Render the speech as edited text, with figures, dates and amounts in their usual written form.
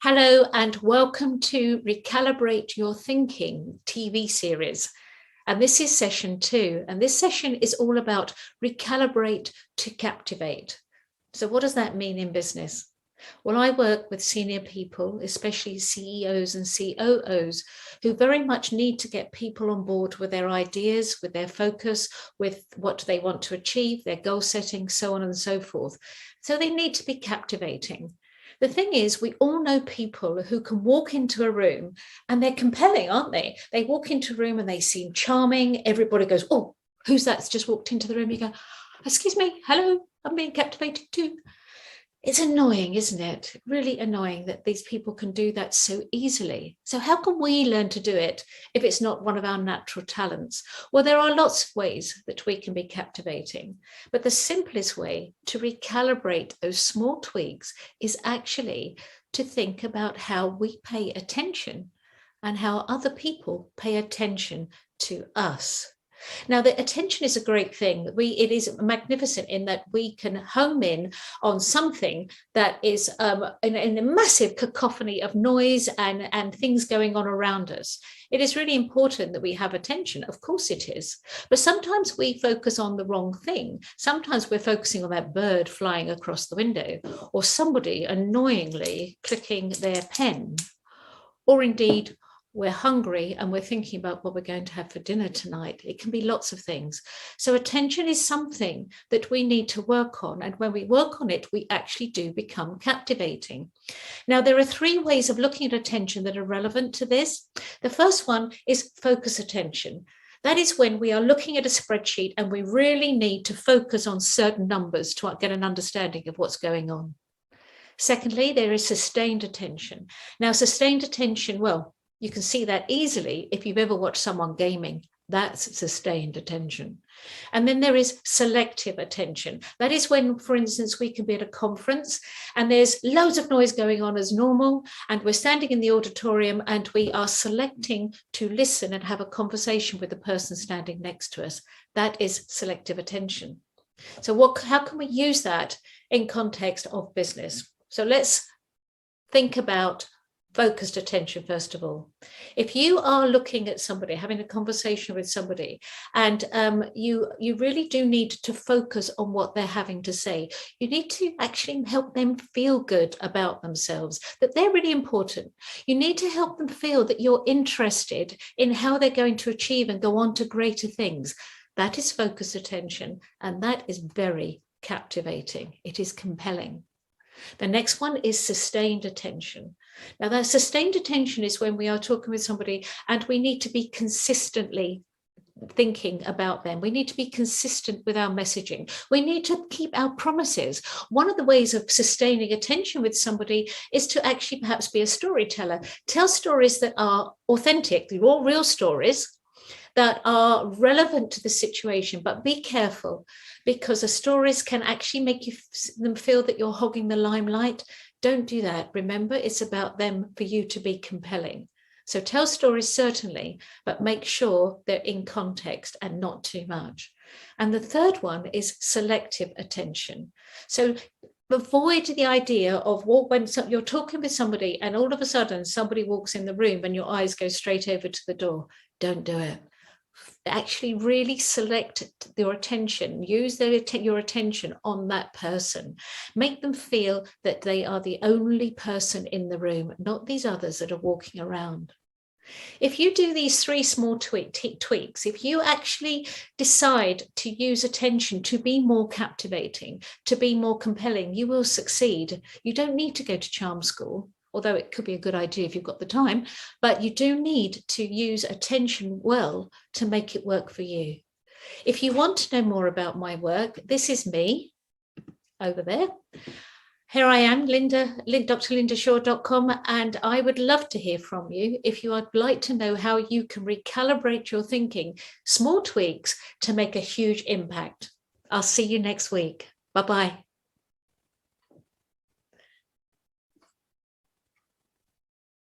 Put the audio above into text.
Hello and welcome to Recalibrate Your Thinking TV series. And this is session 2. And this session is all about recalibrate to captivate. So what does that mean in business? Well, I work with senior people, especially CEOs and COOs, who very much need to get people on board with their ideas, with their focus, with what they want to achieve, their goal setting, so on and so forth. So they need to be captivating. The thing is, we all know people who can walk into a room and they're compelling, aren't they? They walk into a room and they seem charming. Everybody goes, oh, who's that's just walked into the room? You go, excuse me, hello, I'm being captivated too. It's annoying, isn't it? Really annoying that these people can do that so easily. So how can we learn to do it if it's not one of our natural talents? Well, there are lots of ways that we can be captivating, but the simplest way to recalibrate those small tweaks is actually to think about how we pay attention and how other people pay attention to us. Now, the attention is a great thing. It is magnificent in that we can home in on something that is in a massive cacophony of noise and things going on around us. It is really important that we have attention. Of course it is. But sometimes we focus on the wrong thing. Sometimes we're focusing on that bird flying across the window or somebody annoyingly clicking their pen, or indeed we're hungry and we're thinking about what we're going to have for dinner tonight. It can be lots of things. So attention is something that we need to work on. And when we work on it, we actually do become captivating. Now, there are 3 ways of looking at attention that are relevant to this. The first one is focus attention. That is when we are looking at a spreadsheet and we really need to focus on certain numbers to get an understanding of what's going on. Secondly, there is sustained attention. Now, sustained attention, well, you can see that easily if you've ever watched someone gaming. That's sustained attention. And then there is selective attention. That is when, for instance, we can be at a conference and there's loads of noise going on as normal, and we're standing in the auditorium and we are selecting to listen and have a conversation with the person standing next to us. That is selective attention. So how can we use that in context of business? So let's think about focused attention first of all. If you are looking at somebody, having a conversation with somebody, and you really do need to focus on what they're having to say, you need to actually help them feel good about themselves, that they're really important. You need to help them feel that you're interested in how they're going to achieve and go on to greater things. That is focused attention, and that is very captivating. It is compelling. The next one is sustained attention. Now, that sustained attention is when we are talking with somebody and we need to be consistently thinking about them. We need to be consistent with our messaging. We need to keep our promises. One of the ways of sustaining attention with somebody is to actually perhaps be a storyteller. Tell stories that are authentic, they're all real stories that are relevant to the situation, but be careful, because the stories can actually make them feel that you're hogging the limelight. Don't do that. Remember, it's about them for you to be compelling. So tell stories certainly, but make sure they're in context and not too much. And the third one is selective attention. So avoid the idea of when you're talking with somebody and all of a sudden somebody walks in the room and your eyes go straight over to the door. Don't do it. Actually really select your attention, use your attention on that person. Make them feel that they are the only person in the room, not these others that are walking around. If you do these 3 small tweaks, if you actually decide to use attention to be more captivating, to be more compelling, you will succeed. You don't need to go to charm school, although it could be a good idea if you've got the time, but you do need to use attention well to make it work for you. If you want to know more about my work, this is me over there. Here I am, drlindashaw.com, and I would love to hear from you if you would like to know how you can recalibrate your thinking, small tweaks to make a huge impact. I'll see you next week. Bye-bye.